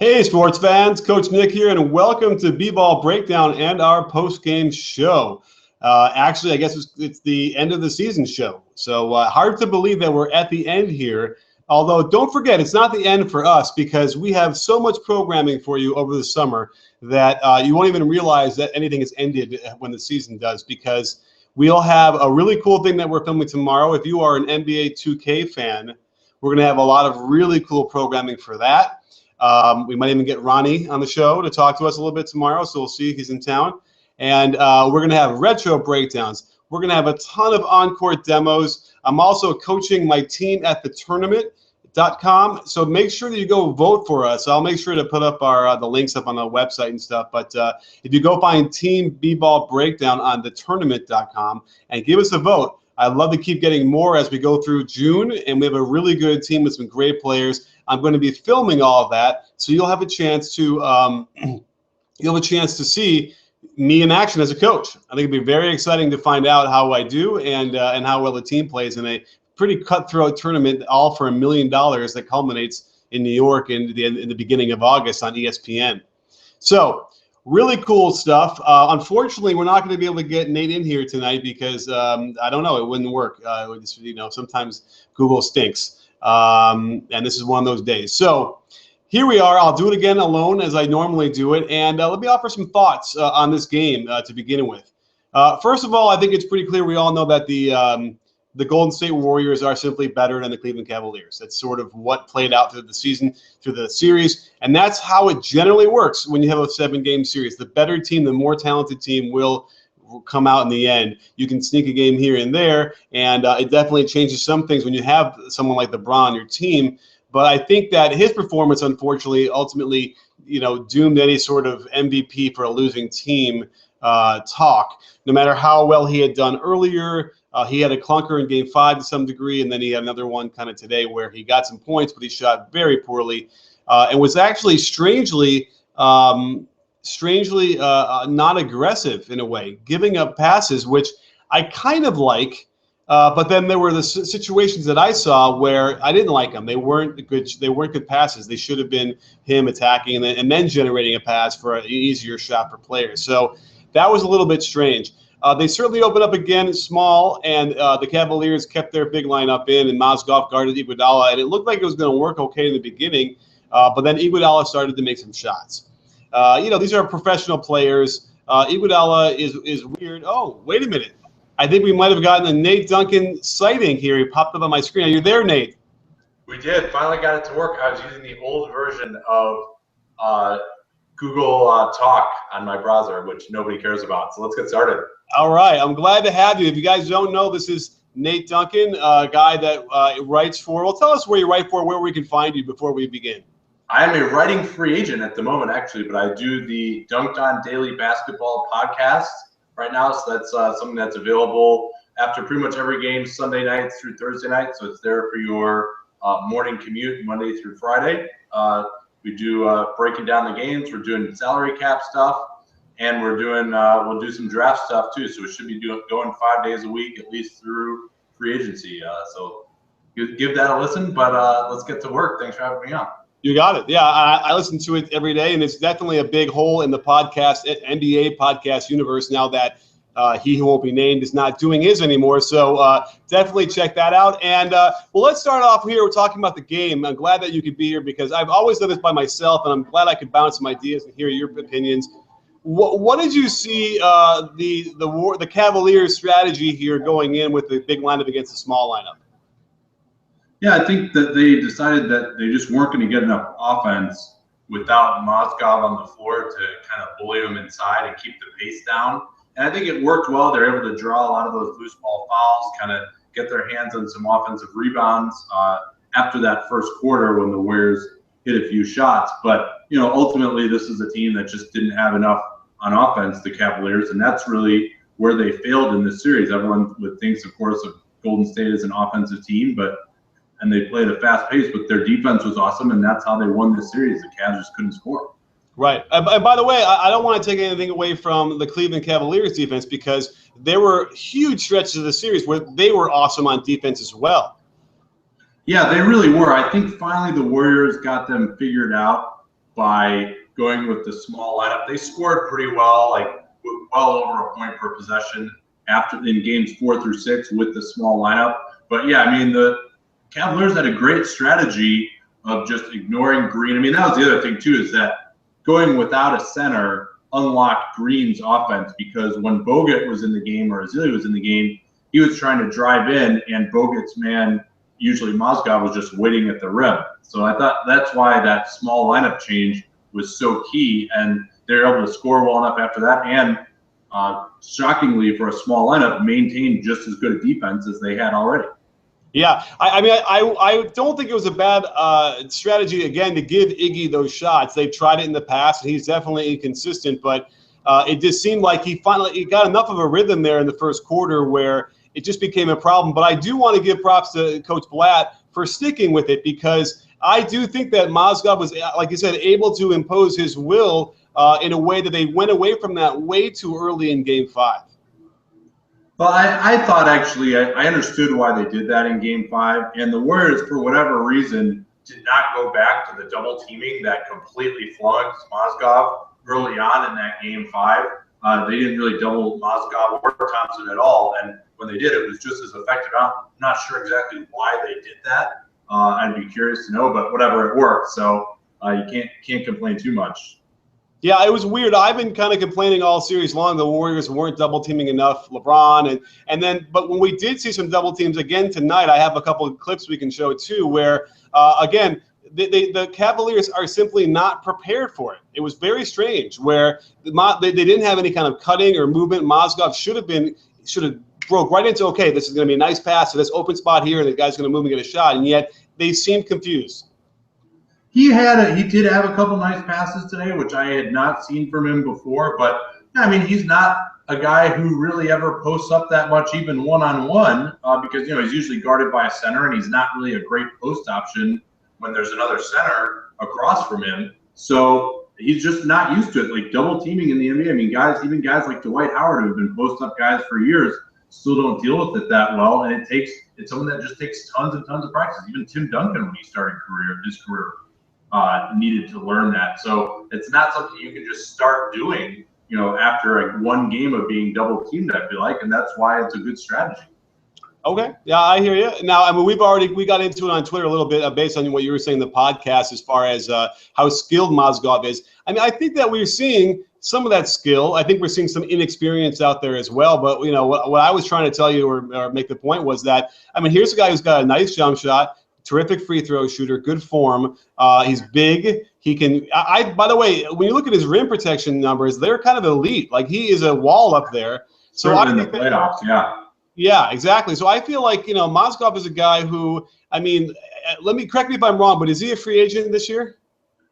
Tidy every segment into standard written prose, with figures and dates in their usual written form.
Hey, sports fans, Coach Nick here, and welcome to B-Ball Breakdown and our post-game show. Actually, I guess it's the end of the season show, so hard to believe that we're at the end here. Although, don't forget, it's not the end for us because we have so much programming for you over the summer that you won't even realize that anything has ended when the season does, because we'll have a really cool thing that we're filming tomorrow. If you are an NBA 2K fan, we're going to have a lot of really cool programming for that. We might even get Ronnie on the show to talk to us a little bit tomorrow, so we'll see if he's in town. And we're going to have retro breakdowns. We're going to have a ton of on-court demos. I'm also coaching my team at the tournament.com, so make sure that you go vote for us. I'll make sure to put up the links up on the website and stuff. But if you go find Team B-Ball Breakdown on the tournament.com and give us a vote, I'd love to keep getting more as we go through June, and we have a really good team with some great players. I'm going to be filming all of that, so you'll have a chance to see me in action as a coach. I think it'd be very exciting to find out how I do and how well the team plays in a pretty cutthroat tournament, all for $1 million that culminates in New York in the beginning of August on ESPN. So really cool stuff. Unfortunately, we're not going to be able to get Nate in here tonight because I don't know, it wouldn't work. Sometimes Google stinks. And this is one of those days. So here we are. I'll do it again alone as I normally do it. And let me offer some thoughts on this game to begin with. First of all, I think it's pretty clear we all know that the Golden State Warriors are simply better than the Cleveland Cavaliers. That's sort of what played out through the season, through the series. And that's how it generally works when you have a 7-game series. The better team, the more talented team will come out in the end. You can sneak a game here and there, and it definitely changes some things when you have someone like LeBron on your team. But I think that his performance, unfortunately, ultimately, doomed any sort of MVP for a losing team talk. No matter how well he had done earlier, he had a clunker in Game 5 to some degree, and then he had another one kind of today where he got some points, but he shot very poorly and was actually strangely not aggressive in a way, giving up passes, which I kind of like. But then there were the situations that I saw where I didn't like them. They weren't good passes. They should have been him attacking and then generating a pass for an easier shot for players. So that was a little bit strange. They certainly opened up again small, and the Cavaliers kept their big lineup in, and Mozgov guarded Iguodala, and it looked like it was going to work okay in the beginning, but then Iguodala started to make some shots. These are professional players. Iguodala is weird. Oh, wait a minute. I think we might have gotten a Nate Duncan sighting here. He popped up on my screen. Are you there, Nate? We did. Finally got it to work. I was using the old version of Google Talk on my browser, which nobody cares about. So let's get started. All right. I'm glad to have you. If you guys don't know, this is Nate Duncan, a guy that writes for – well, tell us where you write for, where we can find you before we begin. I am a writing free agent at the moment, actually, but I do the Dunked On Daily Basketball podcast right now. So that's something that's available after pretty much every game, Sunday night through Thursday night. So it's there for your morning commute, Monday through Friday. We do breaking down the games. We're doing salary cap stuff, and we're doing we'll do some draft stuff too. So we should be going 5 days a week at least through free agency. So give that a listen. But let's get to work. Thanks for having me on. You got it. Yeah, I listen to it every day, and it's definitely a big hole in the podcast, NBA podcast universe now that he who won't be named is not doing his anymore. So definitely check that out. And, well, let's start off here. We're talking about the game. I'm glad that you could be here because I've always done this by myself, and I'm glad I could bounce some ideas and hear your opinions. What did you see the Cavaliers' strategy here going in with the big lineup against the small lineup? Yeah, I think that they decided that they just weren't going to get enough offense without Mozgov on the floor to kind of bully them inside and keep the pace down. And I think it worked well. They're able to draw a lot of those loose ball fouls, kind of get their hands on some offensive rebounds after that first quarter when the Warriors hit a few shots. But, ultimately this is a team that just didn't have enough on offense, the Cavaliers, and that's really where they failed in this series. Everyone would think, of course, of Golden State as an offensive team, and they played a fast pace, but their defense was awesome, and that's how they won this series. The Cavs just couldn't score. Right. And by the way, I don't want to take anything away from the Cleveland Cavaliers defense because there were huge stretches of the series where they were awesome on defense as well. Yeah, they really were. I think finally the Warriors got them figured out, by going with the small lineup. They scored pretty well, like well over a point per possession in games 4 through 6 with the small lineup. But yeah, I mean, the Cavaliers had a great strategy of just ignoring Green. I mean, that was the other thing too, is that going without a center unlocked Green's offense, because when Bogut was in the game or Azili was in the game, he was trying to drive in, and Bogut's man, usually Mozgov, was just waiting at the rim. So I thought that's why that small lineup change was so key, and they were able to score well enough after that, and shockingly for a small lineup, maintain just as good a defense as they had already. Yeah, I mean, I don't think it was a bad strategy, again, to give Iggy those shots. They've tried it in the past, and he's definitely inconsistent, but it just seemed like he got enough of a rhythm there in the first quarter where it just became a problem. But I do want to give props to Coach Blatt for sticking with it, because I do think that Mozgov was, like you said, able to impose his will in a way that they went away from that way too early in Game 5. Well, I thought actually I understood why they did that in Game 5, and the Warriors, for whatever reason, did not go back to the double teaming that completely flummoxed Mozgov early on in that Game 5. They didn't really double Mozgov or Thompson at all, and when they did, it was just as effective. I'm not sure exactly why they did that. I'd be curious to know, but whatever, it worked, so you can't complain too much. Yeah, it was weird. I've been kind of complaining all series long the Warriors weren't double teaming enough LeBron, but when we did see some double teams again tonight, I have a couple of clips we can show too, where again the Cavaliers are simply not prepared for it. It was very strange where they didn't have any kind of cutting or movement. Mozgov should have broke right into, okay, this is going to be a nice pass to this open spot here, and the guy's going to move and get a shot, and yet they seemed confused. He did have a couple nice passes today, which I had not seen from him before. But I mean, he's not a guy who really ever posts up that much, even one-on-one, because he's usually guarded by a center, and he's not really a great post option when there's another center across from him. So he's just not used to it. Like double teaming in the NBA, I mean, even guys like Dwight Howard, who have been post up guys for years, still don't deal with it that well, and it's something that just takes tons and tons of practice. Even Tim Duncan, when he started his career. Needed to learn that. So it's not something you can just start doing, after one game of being double teamed, I feel like, and that's why it's a good strategy. Okay. Yeah, I hear you. Now, I mean, we got into it on Twitter a little bit based on what you were saying in the podcast as far as how skilled Mozgov is. I mean, I think that we're seeing some of that skill. I think we're seeing some inexperience out there as well. But, what I was trying to tell you or make the point was that, I mean, here's a guy who's got a nice jump shot, terrific free throw shooter, good form. He's big. He can. By the way, when you look at his rim protection numbers, they're kind of elite. Like he is a wall up there. So in the playoffs, yeah. Yeah, exactly. So I feel like Mozgov is a guy who, I mean, correct me if I'm wrong, but is he a free agent this year?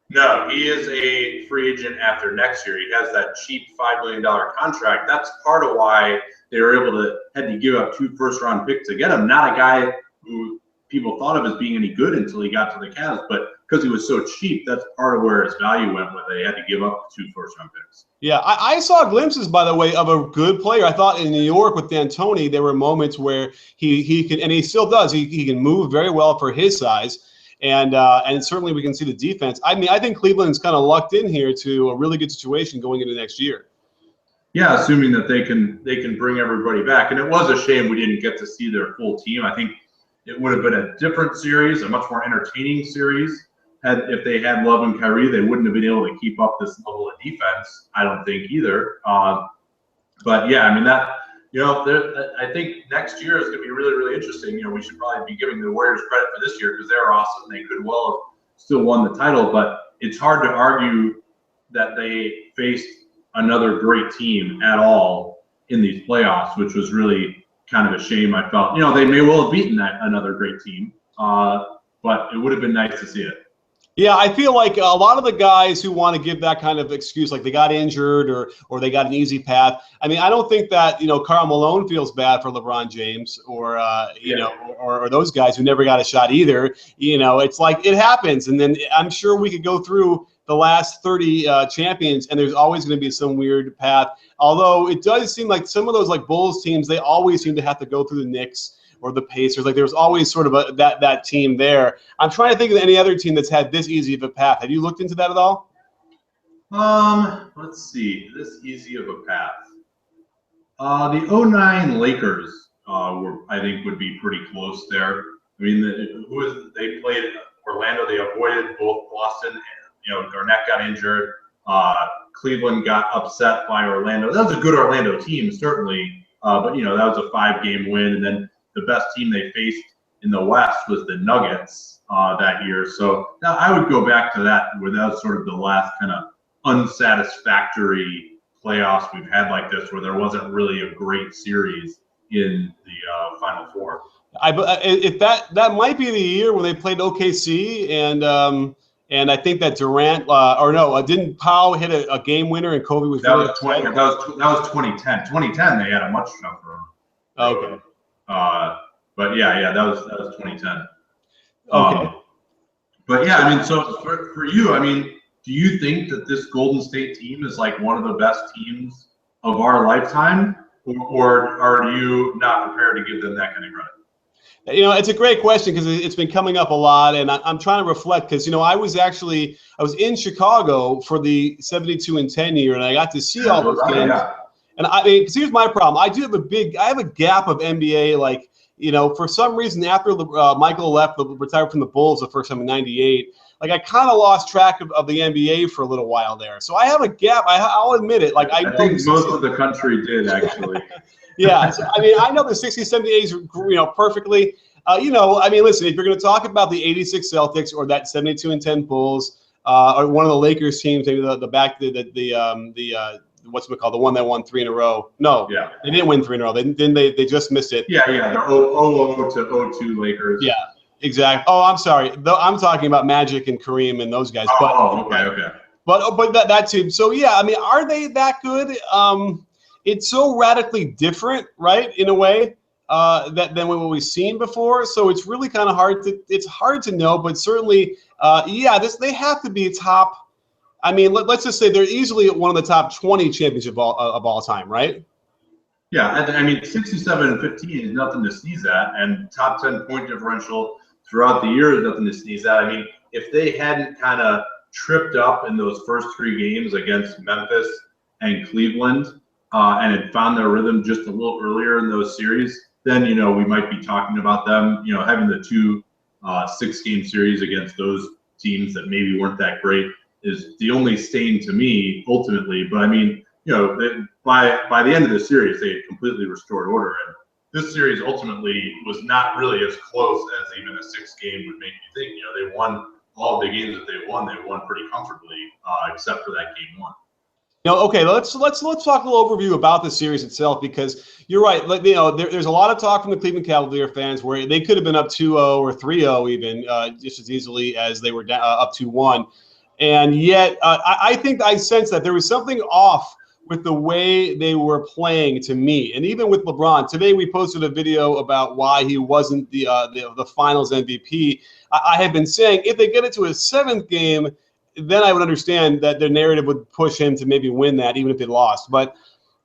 No, he is a free agent after next year. He has that cheap $5 million contract. That's part of why they were had to give up 2 first-round picks to get him. Not a guy who people thought of as being any good until he got to the Cavs, but because he was so cheap, that's part of where his value went, when they had to give up 2 first-round picks. Yeah, I saw glimpses, by the way, of a good player. I thought in New York with D'Antoni, there were moments where he can, and he still does, he can move very well for his size, and certainly we can see the defense. I mean, I think Cleveland's kind of lucked in here to a really good situation going into next year. Yeah, assuming that they can bring everybody back. And it was a shame we didn't get to see their full team. I think it would have been a different series, a much more entertaining series. If they had Love and Kyrie, they wouldn't have been able to keep up this level of defense, I don't think either. But yeah, I mean I think next year is going to be really, really interesting. We should probably be giving the Warriors credit for this year because they're awesome. They could well have still won the title, but it's hard to argue that they faced another great team at all in these playoffs, which was really kind of a shame. I felt, they may well have beaten another great team, but it would have been nice to see it. Yeah, I feel like a lot of the guys who want to give that kind of excuse, like they got injured or they got an easy path. I mean, I don't think that Karl Malone feels bad for LeBron James or or those guys who never got a shot either. It's like it happens, and then I'm sure we could go through the last 30 champions, and there's always going to be some weird path. Although it does seem like some of those like Bulls teams, they always seem to have to go through the Knicks or the Pacers. Like there's always sort of that team there. I'm trying to think of any other team that's had this easy of a path. Have you looked into that at all? Let's see. This easy of a path. The '09 Lakers I think, would be pretty close there. I mean, they played Orlando. They avoided both Boston and, Garnett got injured. Cleveland got upset by Orlando. That was a good Orlando team, certainly. But, that was a 5-game win. And then the best team they faced in the West was the Nuggets that year. So now I would go back to that, where that was sort of the last kind of unsatisfactory playoffs we've had like this, where there wasn't really a great series in the Final Four. If that might be the year when they played OKC, and I think that Durant didn't Powell hit a game winner and Kobe was that was 2010. 2010 they had a much tougher. Okay. But yeah, that was 2010. Okay. But yeah, I mean, so for you, I mean, do you think that this Golden State team is like one of the best teams of our lifetime, or are you not prepared to give them that kind of credit? It's a great question because it's been coming up a lot, and I'm trying to reflect because I was in Chicago for the 72-10 year, and I got to see all those games. Yeah. And I mean, because here's my problem: I have a gap of NBA, like for some reason after Michael retired from the Bulls the first time in '98. Like I kind of lost track of the NBA for a little while there, so I have a gap. I'll admit it. Like I think most of the country did actually. Yeah, so, I mean, I know the 60s, 70s, perfectly. I mean, listen, if you're going to talk about the '86 Celtics or that 72-10 Bulls, or one of the Lakers teams, maybe the what's-it-called, the one that won 3 in a row. No, yeah, they didn't win 3 in a row. They just missed it. Yeah, the 00 to 02 Lakers. Yeah. Exactly. Oh, I'm sorry. I'm talking about Magic and Kareem and those guys. Okay. But that team. So yeah, I mean, are they that good? It's so radically different, right? In a way, than what we've seen before. So it's really kind of hard to know. But certainly, they have to be top. I mean, let's just say they're easily one of the top 20 champions of all time, right? Yeah, I mean, 67-15 is nothing to sneeze at, and top 10 point differential throughout the year is nothing to sneeze at. I mean, if they hadn't kind of tripped up in those first 3 games against Memphis and Cleveland, and had found their rhythm just a little earlier in those series, then we might be talking about them, having the 2 6-game series against those teams that maybe weren't that great is the only stain to me ultimately. But I mean, by the end of the series, they had completely restored order. And this series ultimately was not really as close as even a 6-game would make you think. They won all of the games that they won pretty comfortably, except for that game 1. Okay, let's talk a little overview about the series itself, because you're right. There's a lot of talk from the Cleveland Cavaliers fans where they could have been up 2-0 or 3-0 even just as easily as they were up 2-1. And yet, I think I sense that there was something off with the way they were playing to me. And even with LeBron, today we posted a video about why he wasn't the finals MVP. I have been saying if they get it to a 7th game, then I would understand that their narrative would push him to maybe win that, even if they lost. But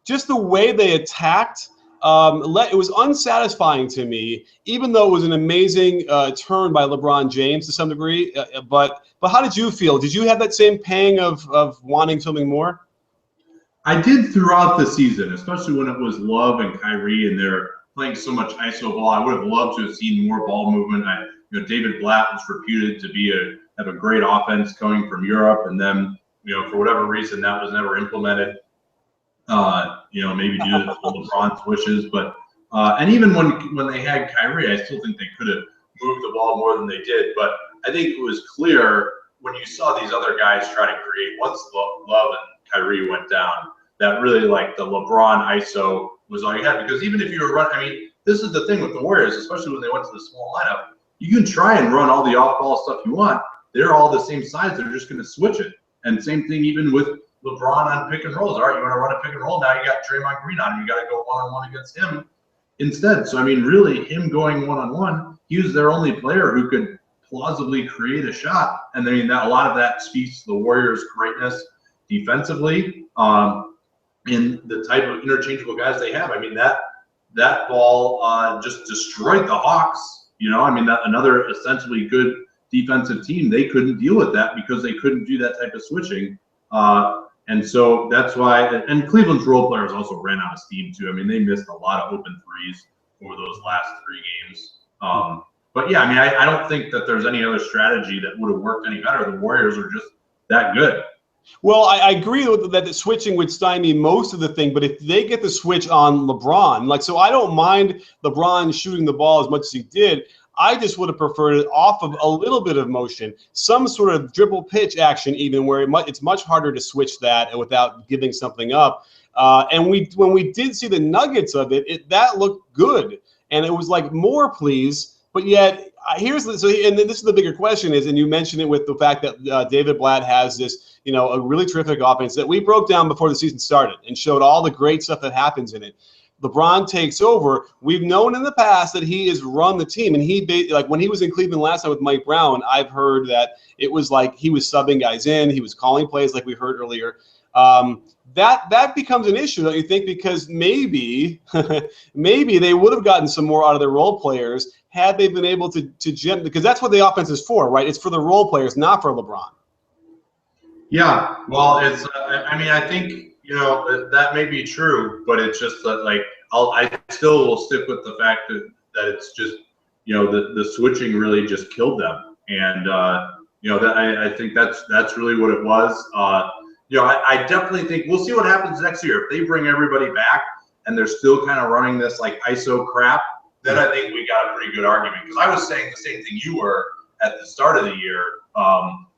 just the way they attacked, it was unsatisfying to me, even though it was an amazing turn by LeBron James to some degree. But how did you feel? Did you have that same pang of wanting something more? I did throughout the season, especially when it was Love and Kyrie and they're playing so much ISO ball. I would have loved to have seen more ball movement. David Blatt was reputed to have a great offense coming from Europe, and then for whatever reason that was never implemented. Maybe due to LeBron's wishes, but and even when they had Kyrie, I still think they could have moved the ball more than they did. But I think it was clear when you saw these other guys try to create once Love and Kyrie went down, that really like the LeBron ISO was all you had. Because even if you were running, I mean, this is the thing with the Warriors, especially when they went to the small lineup, you can try and run all the off-ball stuff you want. They're all the same size. They're just going to switch it. And same thing even with LeBron on pick and rolls. All right, you want to run a pick and roll? Now you got Draymond Green on him. You got to go one-on-one against him instead. So, I mean, really, him going one-on-one, he was their only player who could plausibly create a shot. And I mean, a lot of that speaks to the Warriors' greatness defensively, in the type of interchangeable guys they have. I mean, that ball just destroyed the Hawks. I mean, that another essentially good defensive team, they couldn't deal with that because they couldn't do that type of switching. And so that's why, and Cleveland's role players also ran out of steam too. I mean, they missed a lot of open threes over those last 3 games. But yeah, I mean, I don't think that there's any other strategy that would have worked any better. The Warriors are just that good. Well, I agree that the switching would stymie most of the thing, but if they get the switch on LeBron, like, so I don't mind LeBron shooting the ball as much as he did. I just would have preferred it off of a little bit of motion, some sort of dribble pitch action, even where it's much harder to switch that without giving something up. And when we did see the nuggets of it, that looked good, and it was like, more please. But yet, and then this is the bigger question is, and you mentioned it with the fact that David Blatt has this, a really terrific offense that we broke down before the season started and showed all the great stuff that happens in it. LeBron takes over. We've known in the past that he has run the team, and like when he was in Cleveland last time with Mike Brown, I've heard that it was like he was subbing guys in, he was calling plays like we heard earlier. That becomes an issue, don't you think? Because maybe they would have gotten some more out of their role players had they been able to gem, because that's what the offense is for, right? It's for the role players, not for LeBron. Yeah, well, it's. I mean, I think that may be true, but it's just that, like, I still will stick with the fact that it's just the switching really just killed them, and that I think that's really what it was. I definitely think we'll see what happens next year if they bring everybody back and they're still kind of running this like ISO crap. Then I think we got a pretty good argument, because I was saying the same thing you were at the start of the year.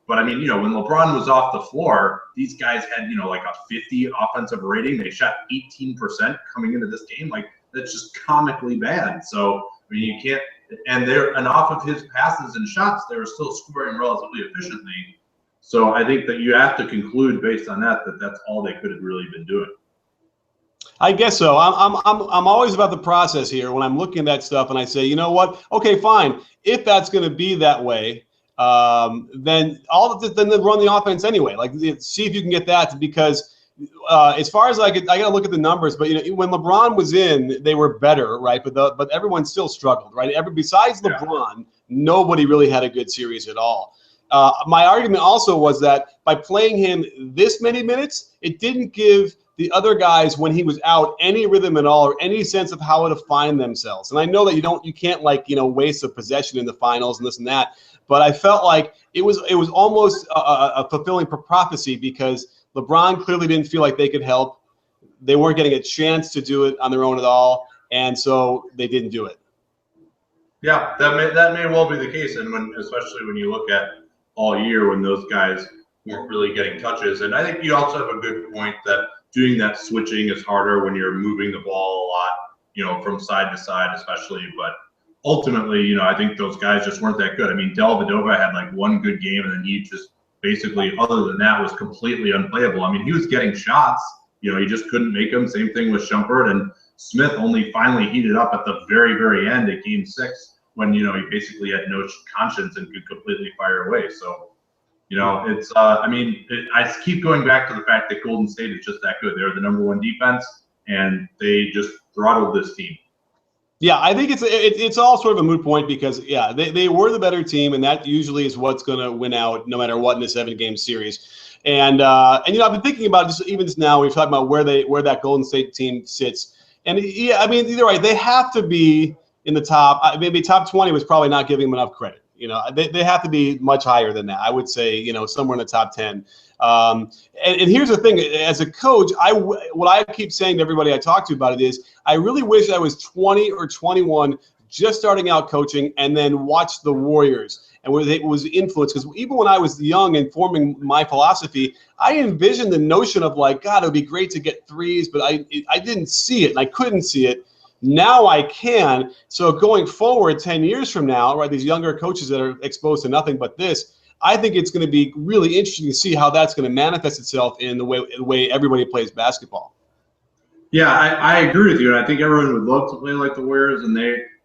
But I mean, when LeBron was off the floor, these guys had, like a 50 offensive rating. They shot 18% coming into this game. Like, that's just comically bad. So, I mean, you can't, and off of his passes and shots, they were still scoring relatively efficiently. So I think that you have to conclude based on that that's all they could have really been doing. I guess so. I'm always about the process here when I'm looking at that stuff, and I say, you know what? Okay, fine. If that's going to be that way, then then run the offense anyway. Like, see if you can get that, because as far as I got to look at the numbers. But when LeBron was in, they were better, right? But everyone still struggled, right? Besides LeBron, nobody really had a good series at all. My argument also was that by playing him this many minutes, it didn't give the other guys, when he was out, any rhythm at all or any sense of how to find themselves. And I know that you can't waste a possession in the finals and this and that, but I felt like it was almost a fulfilling prophecy, because LeBron clearly didn't feel like they could help. They weren't getting a chance to do it on their own at all, and so they didn't do it. Yeah, that may well be the case, and especially when you look at all year when those guys weren't really getting touches. And I think you also have a good point that doing that switching is harder when you're moving the ball a lot, from side to side especially. But ultimately, I think those guys just weren't that good. I mean, Dellavedova had like one good game, and then he just basically, other than that, was completely unplayable. I mean, he was getting shots, he just couldn't make them. Same thing with Shumpert, and Smith only finally heated up at the very, very end at Game 6 when, he basically had no conscience and could completely fire away. So, it's, I keep going back to the fact that Golden State is just that good. They're the #1 defense, and they just throttled this team. Yeah, I think it's all sort of a moot point, because they were the better team, and that usually is what's going to win out no matter what in a 7-game series. And I've been thinking about just now. We've talked about where that Golden State team sits, and I mean, you're right. They have to be in the top. Maybe top 20 was probably not giving them enough credit. They have to be much higher than that. I would say, somewhere in the top 10. And here's the thing: as a coach, what I keep saying to everybody I talk to about it is, I really wish I was 20 or 21, just starting out coaching, and then watched the Warriors and where it was influenced. Because even when I was young and forming my philosophy, I envisioned the notion of like, God, it would be great to get threes, but I didn't see it, and I couldn't see it. Now I can. So going forward 10 years from now, right, these younger coaches that are exposed to nothing but this, I think it's going to be really interesting to see how that's going to manifest itself in the way everybody plays basketball. Yeah, I agree with you, and I think everyone would love to play like the Warriors, and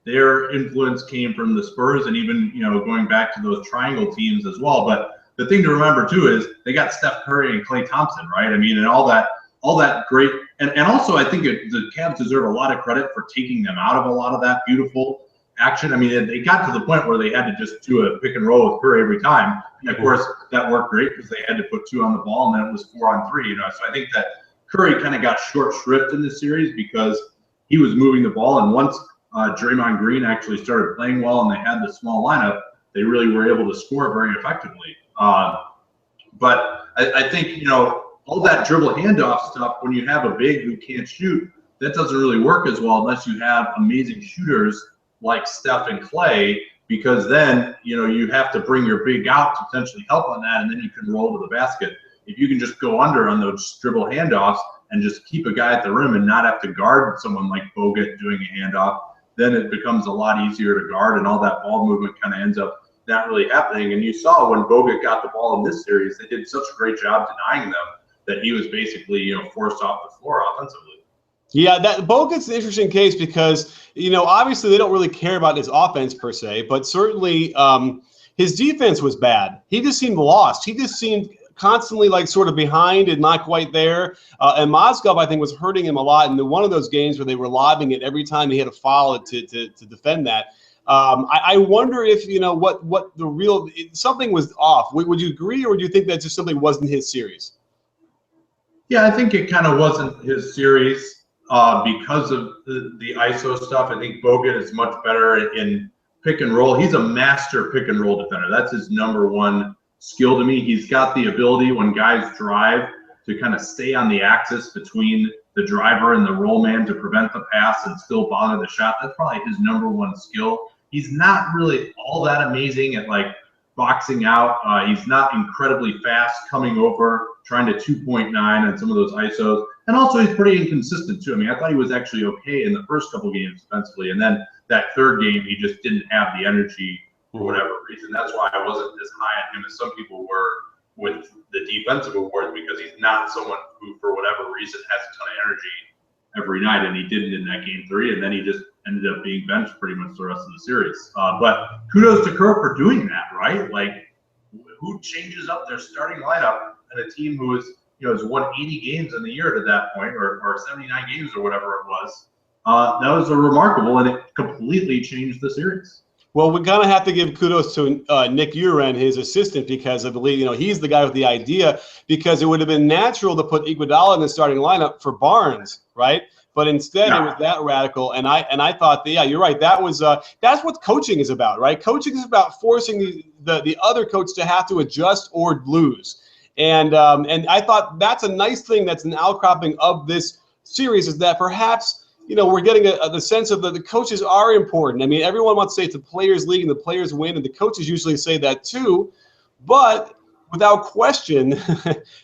their influence came from the Spurs, and even going back to those triangle teams as well. But the thing to remember too is they got Steph Curry and Klay Thompson, right? I mean, and all that great, and also I think the Cavs deserve a lot of credit for taking them out of a lot of that beautiful action. I mean, it got to the point where they had to just do a pick and roll with Curry every time. And of course, that worked great because they had to put 2 on the ball, and then it was 4-on-3. You know, so I think that Curry kind of got short shrift in this series because he was moving the ball, and once Draymond Green actually started playing well and they had the small lineup, they really were able to score very effectively. But I think, you know, all that dribble handoff stuff, when you have a big who can't shoot, that doesn't really work as well unless you have amazing shooters like Steph and Clay, because then, you know, you have to bring your big out to potentially help on that, and then you can roll to the basket. If you can just go under on those dribble handoffs and just keep a guy at the rim and not have to guard someone like Bogut doing a handoff, then it becomes a lot easier to guard, and all that ball movement kind of ends up not really happening. And you saw when Bogut got the ball in this series, they did such a great job denying them that he was basically, you know, forced off the floor offensively. Yeah, that Bogut's an interesting case because, you know, obviously they don't really care about his offense per se, but certainly his defense was bad. He just seemed lost. He just seemed constantly like sort of behind and not quite there. And Mozgov, I think, was hurting him a lot in one of those games where they were lobbing it every time he had to foul it to defend that. I wonder if, you know, what the real – something was off. Would you agree, or would you think that just something wasn't his series? Yeah, I think it kind of wasn't his series because of the ISO stuff. I think Bogut is much better in pick and roll. He's a master pick and roll defender. That's his number one skill to me. He's got the ability when guys drive to kind of stay on the axis between the driver and the roll man to prevent the pass and still bother the shot. That's probably his number one skill. He's not really all that amazing at like boxing out. He's not incredibly fast coming over, trying to 2.9 on some of those ISOs. And also he's pretty inconsistent too. I mean, I thought he was actually okay in the first couple games defensively. And then that third game, he just didn't have the energy for whatever reason. That's why I wasn't as high on him as some people were with the defensive awards, because he's not someone who, for whatever reason, has a ton of energy every night, and he didn't in that game 3, and then he just ended up being benched pretty much the rest of the series. But kudos to Kerr for doing that, right? Like, who changes up their starting lineup and a team who is, you know, has won 80 games in the year to that point, or 79 games or whatever it was. That was a remarkable, and it completely changed the series. Well, we're going to have to give kudos to Nick Uren, his assistant, because I believe, you know, he's the guy with the idea, because it would have been natural to put Iguodala in the starting lineup for Barnes, right? But instead, it was that radical, and I thought, yeah, you're right. That was that's what coaching is about, right? Coaching is about forcing the other coach to have to adjust or lose, and I thought that's a nice thing. That's an outcropping of this series, is that perhaps, you know, we're getting the sense of that the coaches are important. I mean, everyone wants to say it's a players' league and the players win, and the coaches usually say that too. But without question,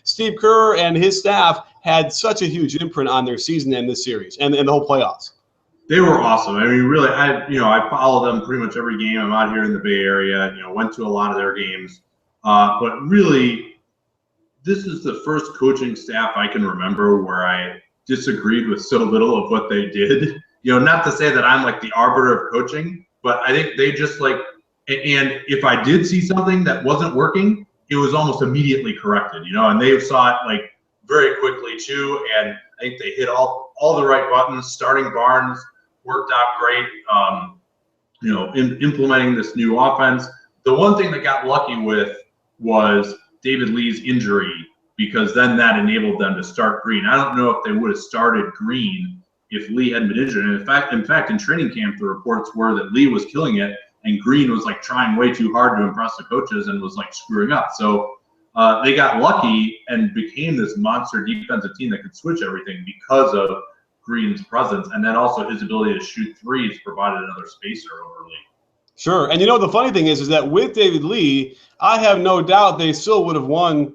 Steve Kerr and his staff had such a huge imprint on their season and this series and the whole playoffs. They were awesome. I mean, really, I follow them pretty much every game. I'm out here in the Bay Area, you know, went to a lot of their games. But really, this is the first coaching staff I can remember where I disagreed with so little of what they did. You know, not to say that I'm like the arbiter of coaching, but I think they just like, and if I did see something that wasn't working, it was almost immediately corrected, you know, and they saw it like very quickly too. And I think they hit all the right buttons. Starting Barnes worked out great. You know, implementing this new offense. The one thing that got lucky with was David Lee's injury, because then that enabled them to start Green. I don't know if they would have started Green if Lee hadn't been injured. And in fact, in training camp, the reports were that Lee was killing it and Green was like trying way too hard to impress the coaches and was like screwing up. So they got lucky and became this monster defensive team that could switch everything because of Green's presence, and then also his ability to shoot threes provided another spacer over Lee. Sure, and you know the funny thing is that with David Lee, I have no doubt they still would have won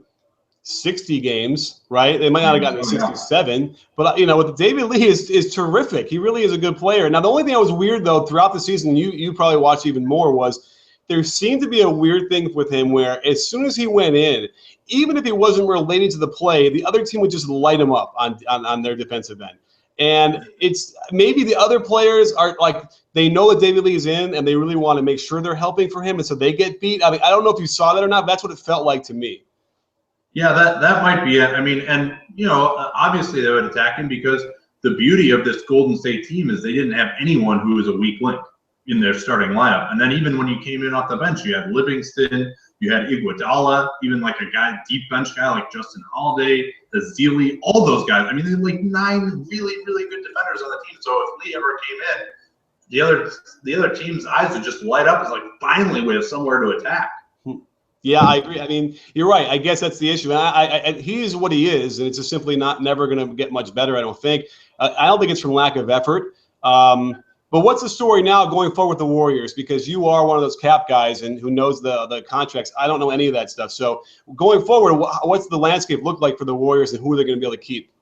60 games, right? They might not have gotten to 67, but you know, with David Lee is terrific. He really is a good player. Now, the only thing that was weird though throughout the season, you probably watched even more, was there seemed to be a weird thing with him where as soon as he went in, even if he wasn't related to the play, the other team would just light him up on their defensive end. And it's maybe the other players are like, they know that David Lee is in and they really want to make sure they're helping for him, and so they get beat. I mean, I don't know if you saw that or not, but that's what it felt like to me. Yeah, that might be it. I mean, and, you know, obviously they would attack him because the beauty of this Golden State team is they didn't have anyone who was a weak link. in their starting lineup. And then even when you came in off the bench, you had Livingston, you had Iguodala, even like a guy, deep bench guy like Justin Holiday, Azili, all those guys. I mean, they had like 9 really, really good defenders on the team. So if Lee ever came in, the other team's eyes would just light up. It's like, finally we have somewhere to attack. Yeah, I agree. I mean, you're right. I guess that's the issue. And he is what he is, and it's just simply never going to get much better, I don't think. I don't think it's from lack of effort. But what's the story now going forward with the Warriors? Because you are one of those cap guys and who knows the contracts. I don't know any of that stuff. So going forward, what's the landscape look like for the Warriors and who are they going to be able to keep?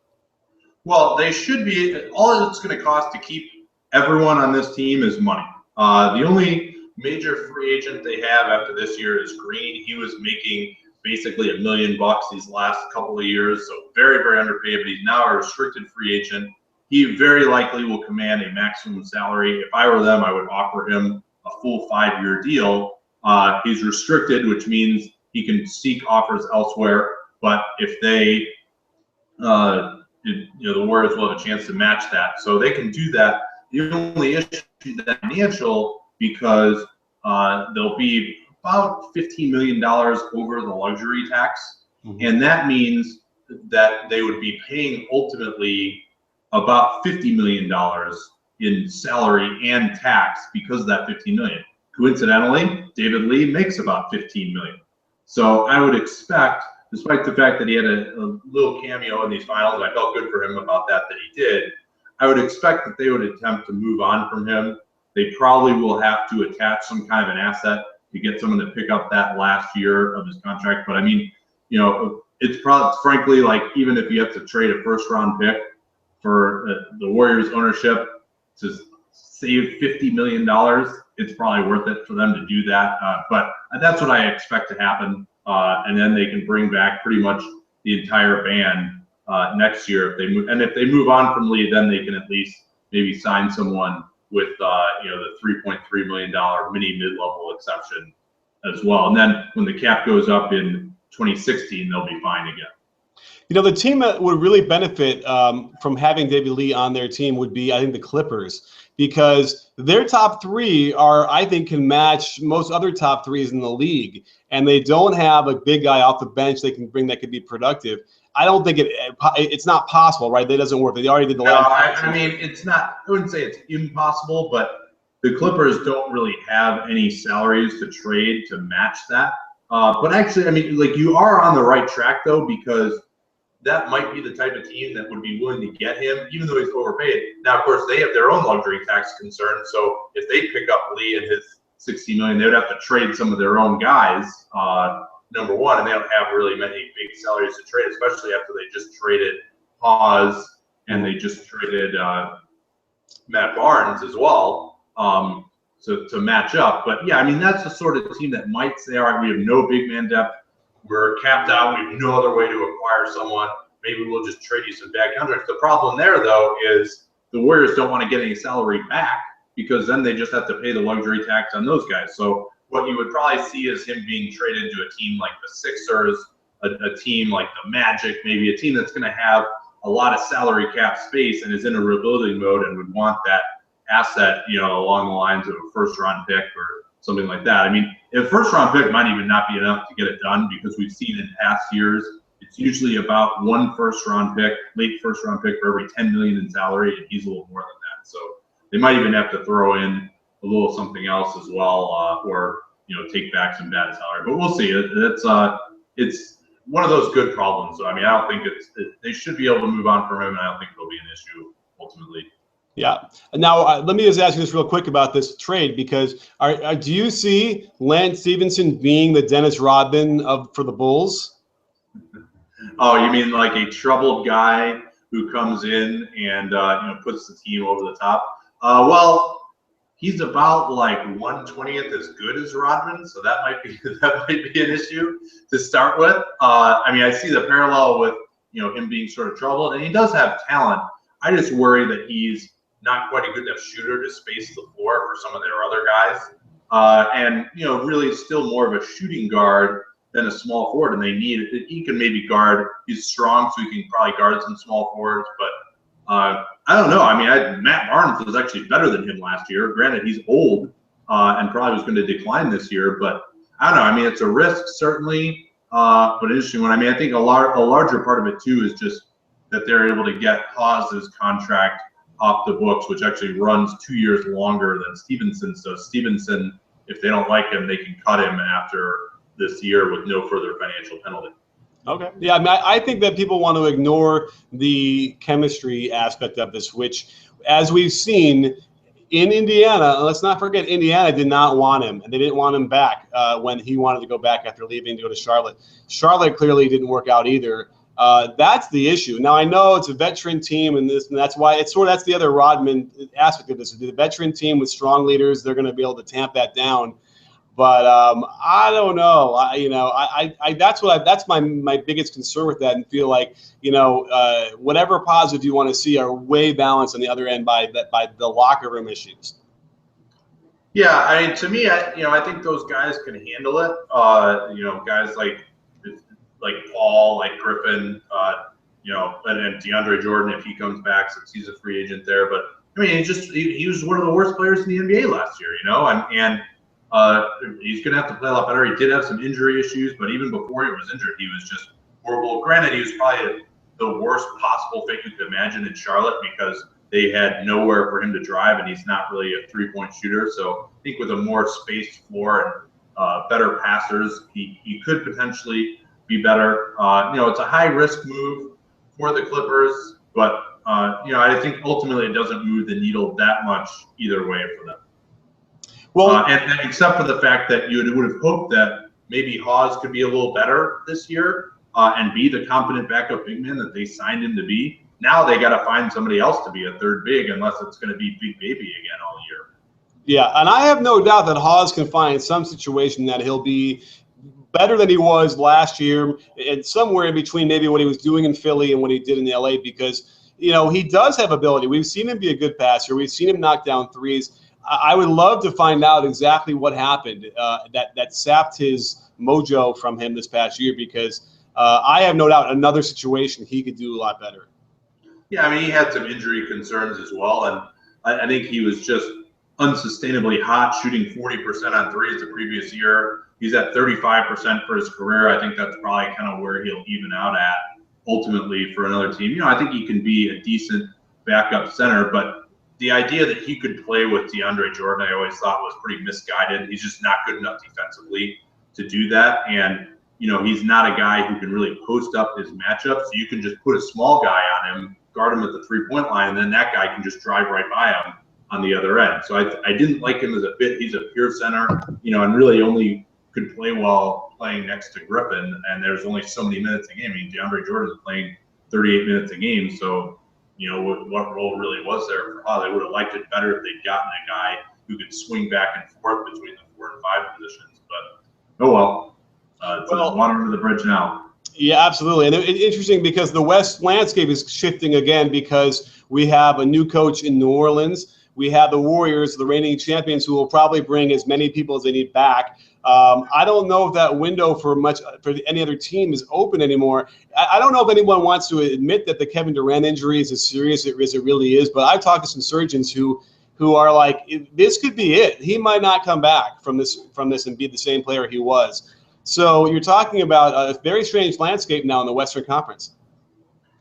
Well, they should be. All it's going to cost to keep everyone on this team is money. The only major free agent they have after this year is Green. He was making basically $1 million these last couple of years, so very, very underpaid, but he's now a restricted free agent. He very likely will command a maximum salary. If I were them, I would offer him a full 5-year deal. He's restricted, which means he can seek offers elsewhere, but if they, the Warriors will have a chance to match that. So they can do that. The only issue is financial, because they'll be about $15 million over the luxury tax. Mm-hmm. And that means that they would be paying ultimately about $50 million in salary and tax because of that $15 million. Coincidentally, David Lee makes about $15 million. So I would expect, despite the fact that he had a little cameo in these finals, and I felt good for him about that he did, I would expect that they would attempt to move on from him. They probably will have to attach some kind of an asset to get someone to pick up that last year of his contract. But I mean, it's probably, frankly, like, even if you have to trade a first-round pick for the Warriors ownership to save $50 million, it's probably worth it for them to do that. But that's what I expect to happen. And then they can bring back pretty much the entire band next year if they move. And if they move on from Lee, then they can at least maybe sign someone with the $3.3 million mid-level exception as well. And then when the cap goes up in 2016, they'll be fine again. The team that would really benefit from having David Lee on their team would be, I think, the Clippers, because their top 3 I think, can match most other top 3s in the league, and they don't have a big guy off the bench they can bring that could be productive. I don't think it's not possible, right? That doesn't work. They already did the last. I mean, it's not. I wouldn't say it's impossible, but the Clippers don't really have any salaries to trade to match that. But actually, I mean, like, you are on the right track though, because that might be the type of team that would be willing to get him, even though he's overpaid. Now, of course, they have their own luxury tax concern. So if they pick up Lee and his $60 million, they would have to trade some of their own guys. Number one, and they don't have really many big salaries to trade, especially after they just traded Hawes and they just traded Matt Barnes as well, so to match up. But yeah, I mean, that's the sort of team that might say, all right, we have no big man depth, we're capped out, we have no other way to acquire someone, maybe we'll just trade you some bad contracts. The problem there, though, is the Warriors don't want to get any salary back, because then they just have to pay the luxury tax on those guys. So what you would probably see is him being traded to a team like the Sixers, a team like the Magic, maybe a team that's going to have a lot of salary cap space and is in a rebuilding mode and would want that asset, along the lines of a first-round pick or something like that. I mean, a first-round pick might even not be enough to get it done, because we've seen in past years it's usually about one first-round pick, late first-round pick for every $10 million in salary, and he's a little more than that. So they might even have to throw in a little something else as well, or take back some bad salary. But we'll see. It's one of those good problems. So I mean, I don't think they should be able to move on from him, and I don't think it'll be an issue ultimately. Yeah. Now, let me just ask you this real quick about this trade, because do you see Lance Stevenson being the Dennis Rodman for the Bulls? Oh, you mean like a troubled guy who comes in and puts the team over the top? Well, he's about like 1/20th as good as Rodman, so that might be an issue to start with. I mean, I see the parallel with him being sort of troubled, and he does have talent. I just worry that he's not quite a good enough shooter to space the floor for some of their other guys, and really still more of a shooting guard than a small forward. And they need, he can maybe guard. He's strong, so he can probably guard some small forwards, but I don't know. I mean, Matt Barnes was actually better than him last year. Granted, he's old and probably was going to decline this year, but I don't know. I mean, it's a risk, certainly, but an interesting one. I mean, I think a larger part of it, too, is just that they're able to get Haas's contract off the books, which actually runs 2 years longer than Stevenson's. So Stevenson, if they don't like him, they can cut him after this year with no further financial penalty. Okay. Yeah, I mean, I think that people want to ignore the chemistry aspect of this, which, as we've seen in Indiana, let's not forget, Indiana did not want him, and they didn't want him back when he wanted to go back after leaving to go to Charlotte. Charlotte clearly didn't work out either. That's the issue. Now, I know it's a veteran team, and that's why that's the other Rodman aspect of this. The veteran team with strong leaders, they're going to be able to tamp that down. But I don't know. That's my biggest concern with that, and feel like whatever positive you want to see are way balanced on the other end by the locker room issues. Yeah, I mean, to me, I think those guys can handle it. Guys like Paul, like Griffin, and DeAndre Jordan if he comes back, since he's a free agent there. But I mean, he was one of the worst players in the NBA last year, and he's going to have to play a lot better. He did have some injury issues, but even before he was injured, he was just horrible. Granted, he was probably the worst possible fit you could imagine in Charlotte because they had nowhere for him to drive, and he's not really a three-point shooter. So I think with a more spaced floor and better passers, he could potentially be better. It's a high-risk move for the Clippers, but I think ultimately it doesn't move the needle that much either way for them. Well, and except for the fact that you would have hoped that maybe Haas could be a little better this year and be the competent backup big man that they signed him to be. Now they got to find somebody else to be a third big, unless it's going to be Big Baby again all year. Yeah, and I have no doubt that Haas can find some situation that he'll be better than he was last year, and somewhere in between maybe what he was doing in Philly and what he did in LA, because he does have ability. We've seen him be a good passer. We've seen him knock down threes. I would love to find out exactly what happened that sapped his mojo from him this past year, because I have no doubt another situation he could do a lot better. Yeah, I mean, he had some injury concerns as well, and I think he was just unsustainably hot, shooting 40% on threes the previous year. He's at 35% for his career. I think that's probably kind of where he'll even out at ultimately for another team. I think he can be a decent backup center, but the idea that he could play with DeAndre Jordan, I always thought was pretty misguided. He's just not good enough defensively to do that. And, he's not a guy who can really post up his matchup. So you can just put a small guy on him, guard him at the three-point line, and then that guy can just drive right by him on the other end. So I didn't like him as a fit. He's a pure center, and really only could play well playing next to Griffin. And there's only so many minutes a game. I mean, DeAndre Jordan is playing 38 minutes a game. So, what role really was there for Haas? They would have liked it better if they'd gotten a guy who could swing back and forth between the 4 and 5 positions. But, oh well. It's water under the bridge now. Yeah, absolutely. And it's interesting because the West landscape is shifting again, because we have a new coach in New Orleans. We have the Warriors, the reigning champions, who will probably bring as many people as they need back. I don't know if that window for any other team is open anymore. I don't know if anyone wants to admit that the Kevin Durant injury is as serious as it really is, but I've talked to some surgeons who are like, this could be it. He might not come back from this and be the same player he was. So you're talking about a very strange landscape now in the Western Conference.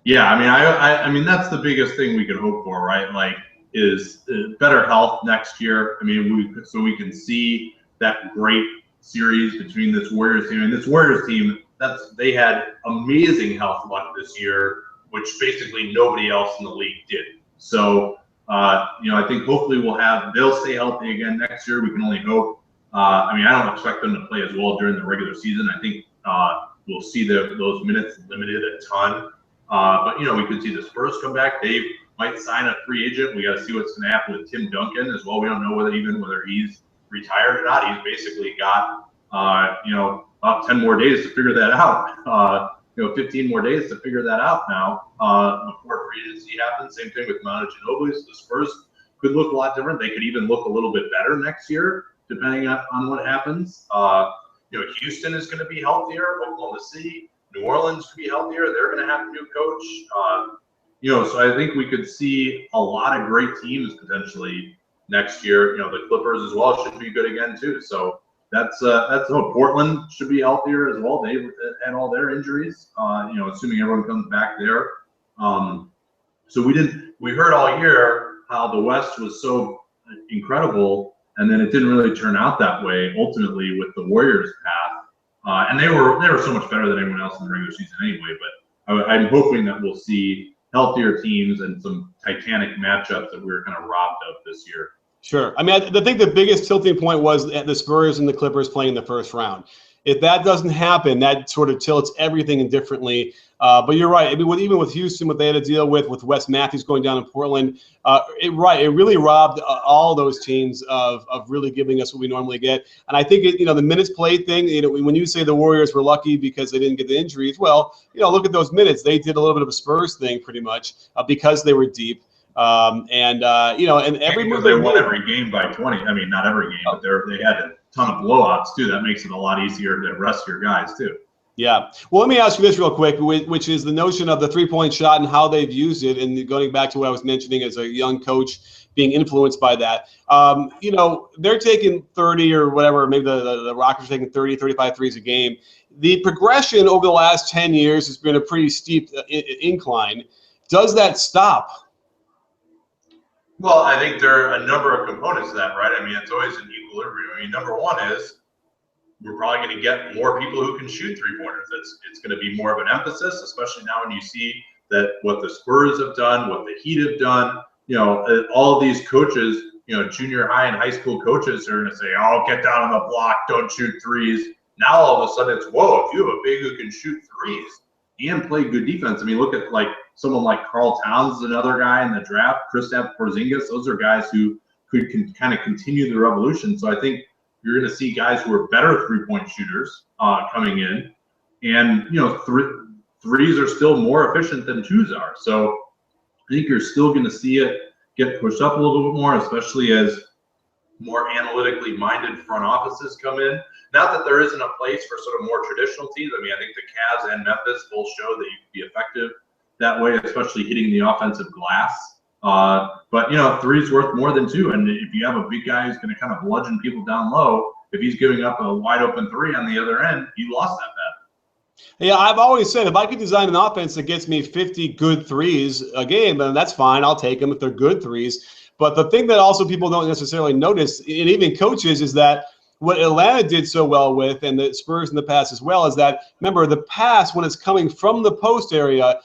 Yeah, I mean that's the biggest thing we can hope for, right? Like, is better health next year. I mean, so we can see that great series between this Warriors team and this Warriors team. They had amazing health luck this year, which basically nobody else in the league did. So I think hopefully they'll stay healthy again next year. We can only hope. I don't expect them to play as well during the regular season. I think we'll see those minutes limited a ton. But we could see the Spurs come back. They might sign a free agent. We got to see what's going to happen with Tim Duncan as well. We don't know whether he's retired or not. He's basically got about 10 more days to figure that out. 15 more days to figure that out now before free agency happens. Same thing with Manu Ginobili. So the Spurs could look a lot different. They could even look a little bit better next year, depending on what happens. Houston is going to be healthier. Oklahoma City, New Orleans could be healthier. They're going to have a new coach. So I think we could see a lot of great teams potentially next year. The Clippers as well should be good again too. So that's Portland should be healthier as well. They had all their injuries. Assuming everyone comes back there. So we heard all year how the West was so incredible, and then it didn't really turn out that way ultimately with the Warriors' path. And they were so much better than anyone else in the regular season anyway. But I'm hoping that we'll see healthier teams and some titanic matchups that we were kind of robbed of this year. Sure. I mean, I think the biggest tilting point was the Spurs and the Clippers playing the first round. If that doesn't happen, that sort of tilts everything differently. But you're right. I mean, even with Houston, what they had to deal with Wes Matthews going down in Portland, it really robbed all those teams of really giving us what we normally get. And I think the minutes played thing. When you say the Warriors were lucky because they didn't get the injuries, well, look at those minutes. They did a little bit of a Spurs thing pretty much because they were deep. And every move they won every game by 20. I mean, not every game, but they had a ton of blowouts too. That makes it a lot easier to rest your guys too. Yeah. Well, let me ask you this real quick, which is the notion of the three-point shot and how they've used it. And going back to what I was mentioning as a young coach being influenced by that, they're taking 30 or whatever, maybe the Rockets are taking 30, 35 threes a game. The progression over the last 10 years has been a pretty steep incline. Does that stop? Well, I think there are a number of components to that, right? I mean, it's always an equilibrium. I mean, number one is we're probably going to get more people who can shoot three-pointers. It's going to be more of an emphasis, especially now when you see that what the Spurs have done, what the Heat have done. All of these coaches, junior high and high school coaches are going to say, "Oh, get down on the block, don't shoot threes." Now all of a sudden it's, whoa, if you have a big who can shoot threes and play good defense. I mean, look at someone like Karl Towns is another guy in the draft, Kristaps Porzingis. Those are guys who could kind of continue the revolution. So I think you're going to see guys who are better three-point shooters coming in, and threes are still more efficient than twos are. So I think you're still going to see it get pushed up a little bit more, especially as more analytically minded front offices come in. Not that there isn't a place for sort of more traditional teams. I mean, I think the Cavs and Memphis both show that you can be effective that way, especially hitting the offensive glass. But three's worth more than two. And if you have a big guy who's going to kind of bludgeon people down low, if he's giving up a wide open three on the other end, you lost that bet. Yeah, I've always said if I could design an offense that gets me 50 good threes a game, then that's fine. I'll take them if they're good threes. But the thing that also people don't necessarily notice, and even coaches, is that what Atlanta did so well with, and the Spurs in the past as well, is that, remember, the pass, when it's coming from the post area,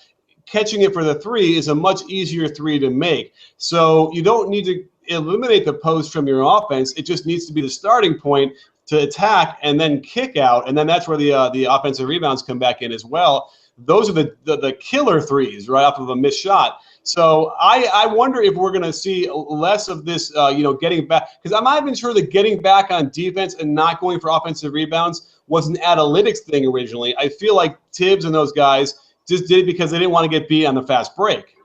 catching it for the three is a much easier three to make. So you don't need to eliminate the post from your offense. It just needs to be the starting point to attack and then kick out. And then that's where the offensive rebounds come back in as well. Those are the killer threes right off of a missed shot. So I wonder if we're going to see less of this, getting back. Because I'm not even sure that getting back on defense and not going for offensive rebounds was an analytics thing originally. I feel like Tibbs and those guys just did it because they didn't want to get beat on the fast break.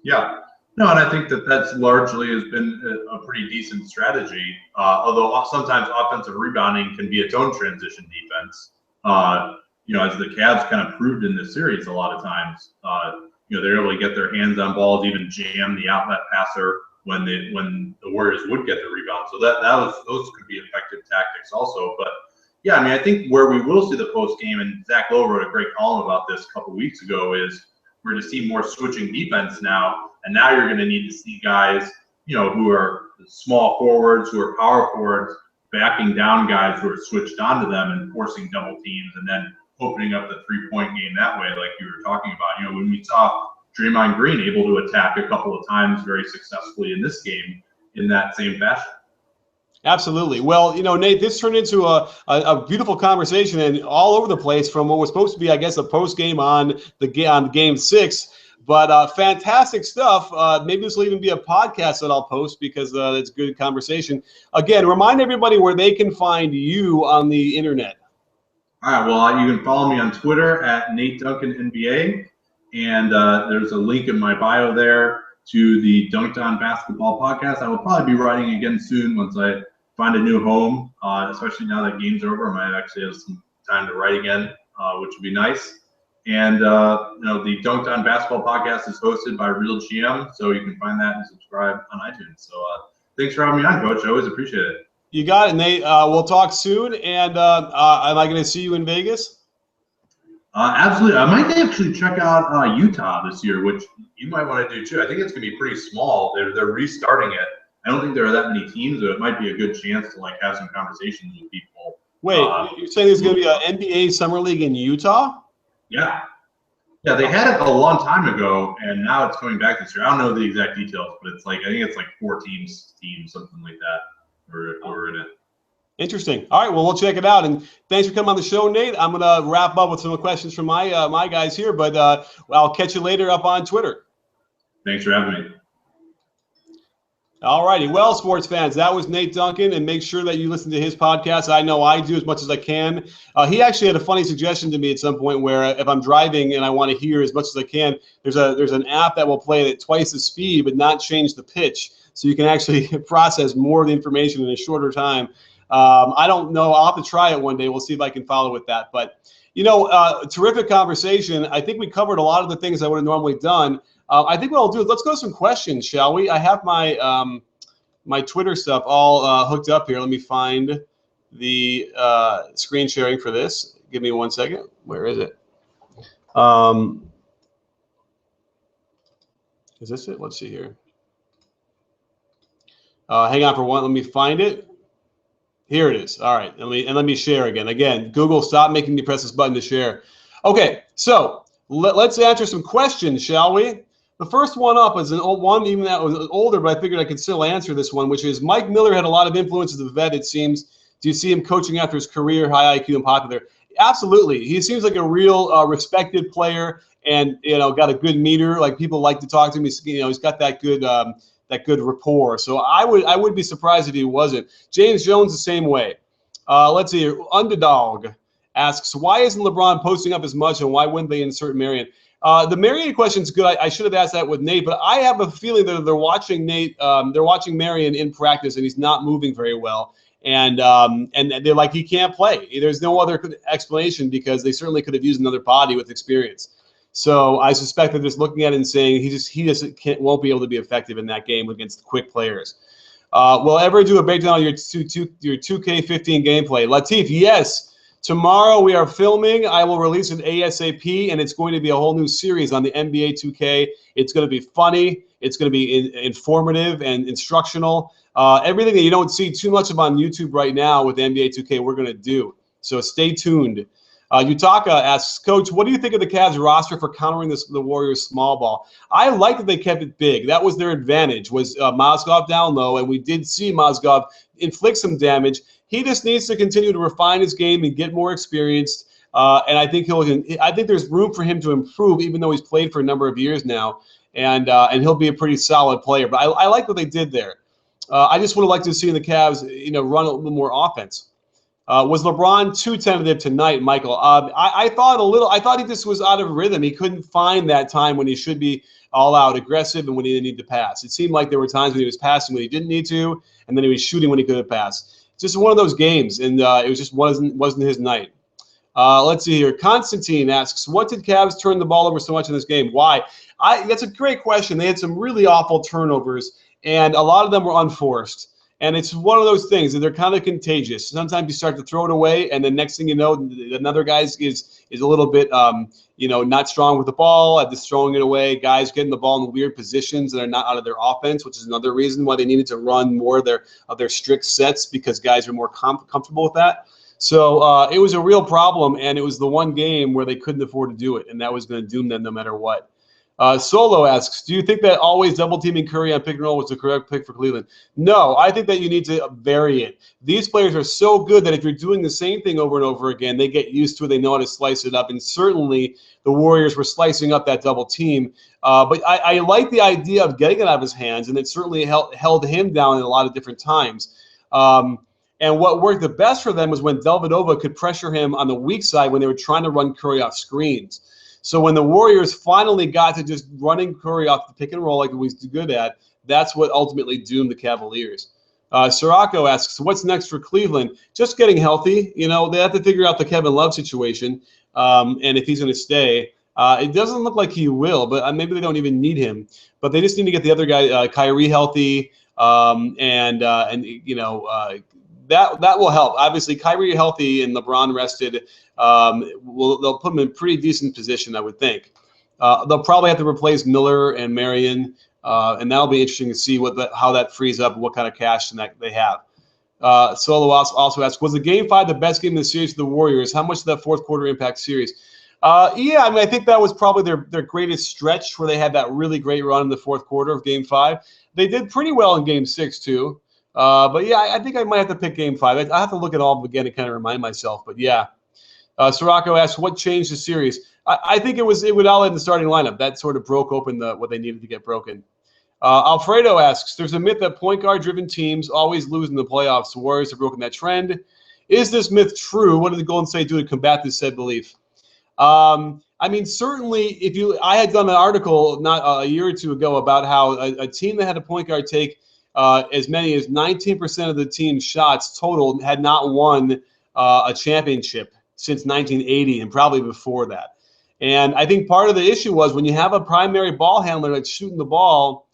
Yeah. No, and I think that's largely has been a pretty decent strategy, although sometimes offensive rebounding can be its own transition defense. As the Cavs kind of proved in this series a lot of times, they're able to get their hands on balls, even jam the outlet passer when the Warriors would get the rebound. So those could be effective tactics also. But yeah, I mean, I think where we will see the post game, and Zach Lowe wrote a great column about this a couple weeks ago, is we're going to see more switching defense now. And now you're going to need to see guys, who are small forwards, who are power forwards, backing down guys who are switched onto them and forcing double teams, and then opening up the three-point game that way, like you were talking about. When we saw Draymond Green able to attack a couple of times very successfully in this game in that same fashion. Absolutely. Well, Nate, this turned into a beautiful conversation and all over the place from what was supposed to be, I guess, a post game on game 6. But fantastic stuff. Maybe this will even be a podcast that I'll post because it's good conversation. Again, remind everybody where they can find you on the internet. All right. Well, you can follow me on Twitter at Nate Duncan NBA, and there's a link in my bio there to the Dunked On Basketball podcast. I will probably be writing again soon once I find a new home, especially now that games are over. I might actually have some time to write again, which would be nice. And the Dunked On Basketball podcast is hosted by Real GM, so you can find that and subscribe on iTunes. So thanks for having me on, Coach. I always appreciate it. You got it, Nate. We'll talk soon. And am I going to see you in Vegas? Absolutely. I might actually check out Utah this year, which you might want to do too. I think it's going to be pretty small. They're restarting it. I don't think there are that many teams, so it might be a good chance to like have some conversations with people. Wait, you're saying there's going to be an NBA Summer League in Utah? Yeah. Yeah, they had it a long time ago, and now it's coming back this year. I don't know the exact details, but it's like I think it's like 4 teams, something like that, or in it. Interesting. All right, well, we'll check it out. And thanks for coming on the show, Nate. I'm going to wrap up with some questions from my guys here, but I'll catch you later up on Twitter. Thanks for having me. All righty. Well, sports fans, that was Nate Duncan, and make sure that you listen to his podcast. I know I do as much as I can. He actually had a funny suggestion to me at some point where if I'm driving and I want to hear as much as I can, there's an app that will play it at twice the speed but not change the pitch, so you can actually process more of the information in a shorter time. I don't know. I'll have to try it one day. We'll see if I can follow with that. But, terrific conversation. I think we covered a lot of the things I would have normally done. I think what I'll do is let's go to some questions, shall we? I have my my Twitter stuff all hooked up here. Let me find the screen sharing for this. Give me 1 second. Where is it? Is this it? Let's see here. Hang on for one. Let me find it. Here it is. All right. Let me share again. Again, Google, stop making me press this button to share. Okay, so let's answer some questions, shall we? The first one up is an old one, even that was older, but I figured I could still answer this one, which is Mike Miller had a lot of influence as a vet, it seems. Do you see him coaching after his career, high IQ and popular? Absolutely. He seems like a real respected player and, got a good meter. Like people like to talk to him. He's got that good rapport. So I would be surprised if he wasn't. James Jones the same way. Let's see here. Underdog asks, why isn't LeBron posting up as much and why wouldn't they insert Marion? The Marion question is good. I should have asked that with Nate, but I have a feeling that they're watching Nate. They're watching Marion in practice, and he's not moving very well. And they're like, he can't play. There's no other explanation because they certainly could have used another body with experience. So I suspect they're just looking at it and saying he won't be able to be effective in that game against quick players. Will ever do a breakdown of your 2K15 gameplay? Latif, yes. Tomorrow we are filming. I will release it ASAP, and it's going to be a whole new series on the NBA 2K. It's going to be funny. It's going to be informative and instructional. Everything that you don't see too much of on YouTube right now with NBA 2K, we're going to do. So stay tuned. Yutaka asks, Coach, what do you think of the Cavs roster for countering the Warriors small ball? I like that they kept it big. That was their advantage, was Mozgov down low, and we did see Mozgov inflict some damage. He just needs to continue to refine his game and get more experienced. And I think there's room for him to improve, even though he's played for a number of years now, and he'll be a pretty solid player. But I like what they did there. I just would have liked to see the Cavs, run a little more offense. Was LeBron too tentative tonight, Michael? I thought he just was out of rhythm. He couldn't find that time when he should be all out aggressive and when he didn't need to pass. It seemed like there were times when he was passing when he didn't need to, and then he was shooting when he could have passed. Just one of those games, and it was just wasn't his night. Let's see here. Constantine asks, what did Cavs turn the ball over so much in this game? Why? That's a great question. They had some really awful turnovers, and a lot of them were unforced. And it's one of those things that they're kind of contagious. Sometimes you start to throw it away, and the next thing you know, another guy is a little bit, not strong with the ball, just throwing it away. Guys getting the ball in weird positions that are not out of their offense, which is another reason why they needed to run more of their strict sets because guys are more comfortable with that. So it was a real problem, and it was the one game where they couldn't afford to do it, and that was going to doom them no matter what. Solo asks, do you think that always double-teaming Curry on pick and roll was the correct pick for Cleveland? No, I think that you need to vary it. These players are so good that if you're doing the same thing over and over again, they get used to it. They know how to slice it up, and certainly the Warriors were slicing up that double team. But I like the idea of getting it out of his hands, and it certainly held him down in a lot of different times. And what worked the best for them was when Dellavedova could pressure him on the weak side when they were trying to run Curry off screens. So when the Warriors finally got to just running Curry off the pick and roll like he was good at, that's what ultimately doomed the Cavaliers. Sirocco asks, what's next for Cleveland? Just getting healthy. They have to figure out the Kevin Love situation. and if he's going to stay. It doesn't look like he will, but maybe they don't even need him. But they just need to get the other guy, Kyrie, healthy, and that will help. Obviously, Kyrie healthy and LeBron rested, they'll put him in pretty decent position, I would think. They'll probably have to replace Miller and Marion, and that'll be interesting to see how that frees up and what kind of cash they have. Solo also asks, was the Game 5 the best game in the series for the Warriors? How much did that fourth quarter impact series? Yeah, I mean, I think that was probably their greatest stretch where they had that really great run in the fourth quarter of Game 5. They did pretty well in Game 6 too. But yeah, I think I might have to pick Game 5. I have to look at all of them again to kind of remind myself. But yeah, Sirocco asks, what changed the series? I think it would all in the starting lineup. That sort of broke open what they needed to get broken. Alfredo asks, there's a myth that point guard-driven teams always lose in the playoffs. The Warriors have broken that trend. Is this myth true? What did the Golden State do to combat this said belief? I mean, certainly, I had done an article not a year or two ago about how a team that had a point guard take as many as 19% of the team's shots total had not won a championship since 1980 and probably before that. And I think part of the issue was when you have a primary ball handler that's shooting the ball,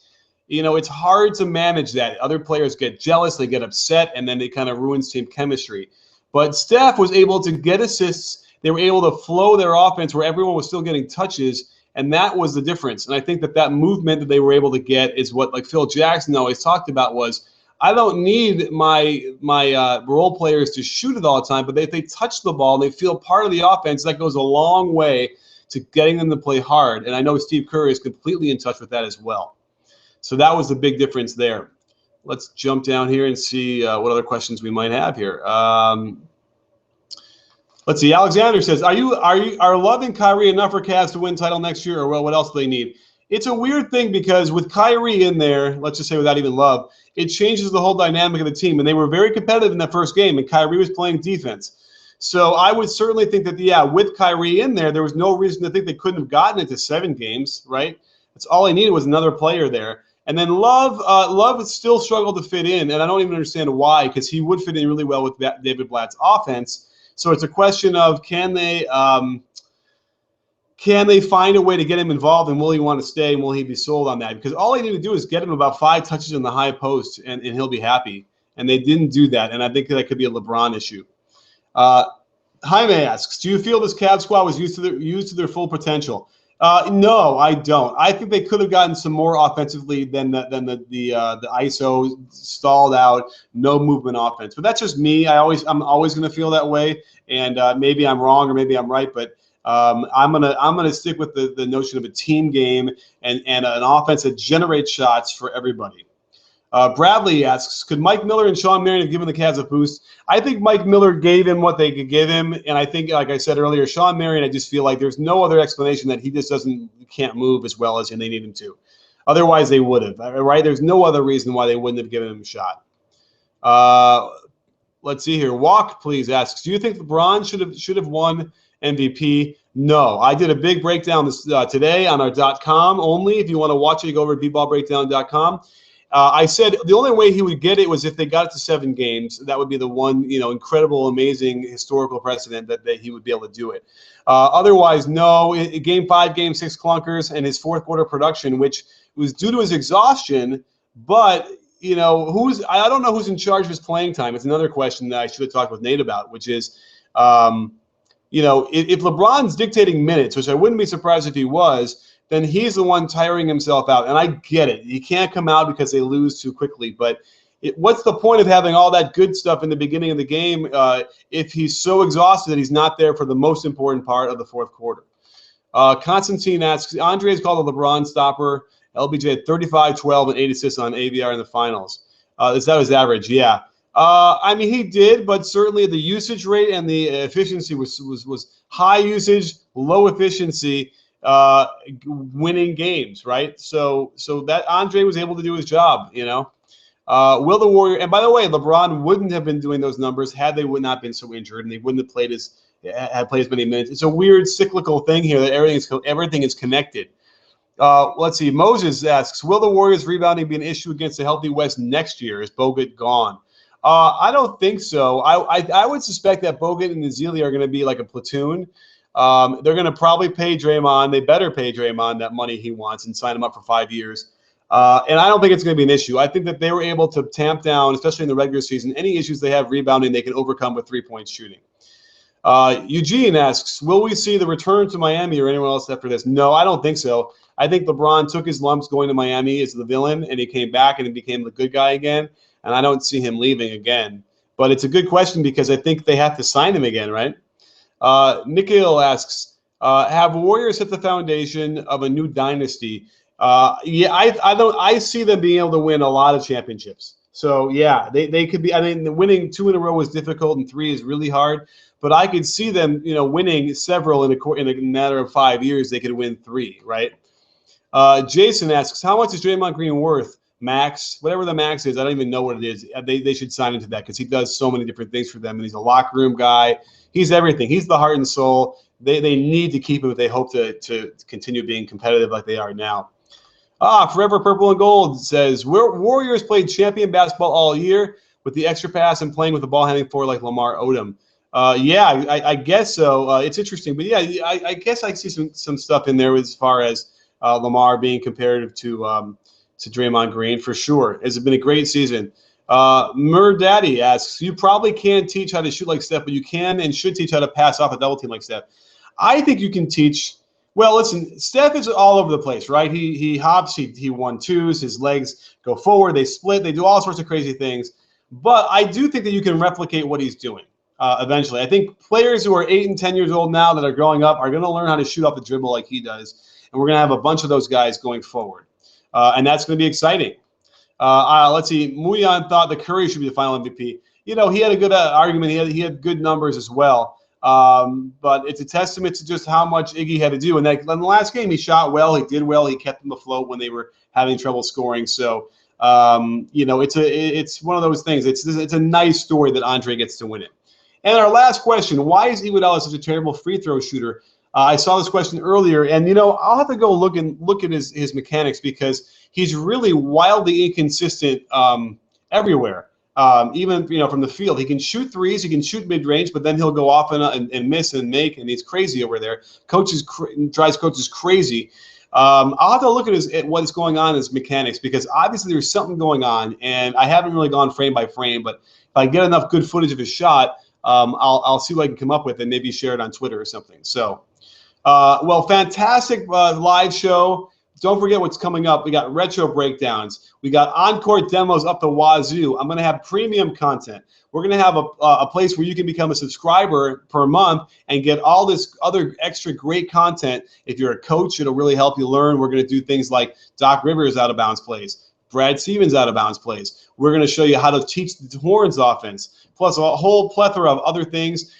it's hard to manage that. Other players get jealous, they get upset, and then it kind of ruins team chemistry. But Steph was able to get assists. They were able to flow their offense where everyone was still getting touches, and that was the difference. And I think that movement that they were able to get is what, like Phil Jackson always talked about, was I don't need my role players to shoot it all the time, but if they touch the ball and they feel part of the offense, that goes a long way to getting them to play hard. And I know Steve Kerr is completely in touch with that as well. So that was the big difference there. Let's jump down here and see what other questions we might have here. Let's see. Alexander says, are Love and Kyrie enough for Cavs to win title next year, or well, what else do they need? It's a weird thing because with Kyrie in there, let's just say without even Love, it changes the whole dynamic of the team. And they were very competitive in that first game, and Kyrie was playing defense. So I would certainly think that, yeah, with Kyrie in there was no reason to think they couldn't have gotten it to 7 games, right? That's all they needed was another player there. And then Love still struggled to fit in, and I don't even understand why, because he would fit in really well with David Blatt's offense. So it's a question of can they find a way to get him involved, and will he want to stay, and will he be sold on that? Because all they need to do is get him about 5 touches in the high post, and he'll be happy. And they didn't do that, and I think that could be a LeBron issue. Jaime asks, do you feel this Cavs squad was used to their full potential? No, I don't. I think they could have gotten some more offensively than the ISO stalled out, no movement offense. But that's just me. I'm always going to feel that way, and maybe I'm wrong or maybe I'm right. But I'm gonna stick with the notion of a team game and an offense that generates shots for everybody. Bradley asks, could Mike Miller and Sean Marion have given the Cavs a boost? I think Mike Miller gave him what they could give him, and I think, like I said earlier, Sean Marion, I just feel like there's no other explanation that he just can't move as well as they need him to. Otherwise, they would have, right? There's no other reason why they wouldn't have given him a shot. Let's see here. Walk, please, asks, do you think LeBron should have won MVP? No. I did a big breakdown today on our .com only. If you want to watch it, you go over to BBallBreakdown.com. I said the only way he would get it was if they got it to 7 games. That would be the one, incredible, amazing, historical precedent that he would be able to do it. Otherwise, no. Game 5, Game 6 clunkers, and his fourth quarter production, which was due to his exhaustion. But I don't know who's in charge of his playing time. It's another question that I should have talked with Nate about, which is, if LeBron's dictating minutes, which I wouldn't be surprised if he was, then he's the one tiring himself out. And I get it. He can't come out because they lose too quickly. But what's the point of having all that good stuff in the beginning of the game if he's so exhausted that he's not there for the most important part of the fourth quarter? Constantine asks, Andre is called a LeBron stopper. LBJ had 35, 12, and 8 assists on AVR in the finals. Is that his average? Yeah. I mean, he did, but certainly the usage rate and the efficiency was high usage, low efficiency, winning games, right? So that Andre was able to do his job, Will the Warrior, and by the way, LeBron wouldn't have been doing those numbers had they would not been so injured, and they wouldn't have played as many minutes. It's a weird cyclical thing here that everything is connected. Let's see. Moses asks, will the Warriors rebounding be an issue against a healthy West next year? Is Bogut gone? I don't think so. I would suspect that Bogut and Ezeli are going to be like a platoon. They're going to probably pay Draymond. They better pay Draymond that money he wants and sign him up for 5 years. And I don't think it's going to be an issue. I think that they were able to tamp down, especially in the regular season, any issues they have rebounding they can overcome with three-point shooting. Eugene asks, will we see the return to Miami or anyone else after this? No, I don't think so. I think LeBron took his lumps going to Miami as the villain, and he came back and he became the good guy again, and I don't see him leaving again. But it's a good question because I think they have to sign him again, right? Nikhil asks, have Warriors hit the foundation of a new dynasty? Yeah, I see them being able to win a lot of championships. So, yeah, they could be – I mean, winning 2 in a row is difficult and 3 is really hard. But I could see them, winning several in a matter of 5 years. They could win 3, right? Jason asks, how much is Draymond Green worth? Max, whatever the max is, I don't even know what it is. They should sign into that because he does so many different things for them, and he's a locker room guy. He's everything. He's the heart and soul. They need to keep him if they hope to continue being competitive like they are now. Forever Purple and Gold says, Warriors played champion basketball all year with the extra pass and playing with the ball handling forward like Lamar Odom. Yeah, I guess so. It's interesting, but yeah, I guess I see some stuff in there as far as Lamar being comparative to Draymond Green for sure. It's been a great season. Daddy asks, you probably can't teach how to shoot like Steph, but you can and should teach how to pass off a double team like Steph. I think you can teach. Well, listen, Steph is all over the place, right? He hops, he 1-2s, his legs go forward, they split, they do all sorts of crazy things. But I do think that you can replicate what he's doing. Eventually. I think players who are 8 and 10 years old now that are growing up are going to learn how to shoot off the dribble like he does. And we're going to have a bunch of those guys going forward. And that's going to be exciting. Let's see. Muyan thought that Curry should be the final MVP. He had a good argument. He had good numbers as well. But it's a testament to just how much Iggy had to do. And in the last game, he shot well. He did well. He kept them afloat when they were having trouble scoring. So, it's one of those things. It's a nice story that Andre gets to win it. And our last question, why is Iguodala such a terrible free throw shooter? I saw this question earlier, and, I'll have to go look at his mechanics because he's really wildly inconsistent everywhere. Even, from the field. He can shoot threes, he can shoot mid-range, but then he'll go off and miss and make, and he's crazy over there. Drives coaches crazy. I'll have to look at what's going on in his mechanics because obviously there's something going on, and I haven't really gone frame by frame, but if I get enough good footage of his shot, I'll see what I can come up with and maybe share it on Twitter or something. So, well, fantastic live show. Don't forget what's coming up. We got retro breakdowns. We got on-court demos up the wazoo. I'm going to have premium content. We're going to have a place where you can become a subscriber per month and get all this other extra great content. If you're a coach, it'll really help you learn. We're going to do things like Doc Rivers out-of-bounds plays. Brad Stevens out-of-bounds plays. We're going to show you how to teach the Horns offense, plus a whole plethora of other things,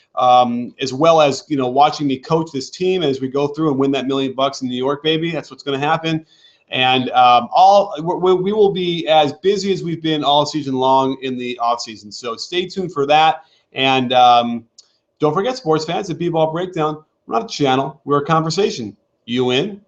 as well as watching me coach this team as we go through and win that $1 million in New York, baby. That's what's going to happen. And we will be as busy as we've been all season long in the offseason. So stay tuned for that. And don't forget, sports fans, at BBallBreakdown, we're not a channel. We're a conversation. You in?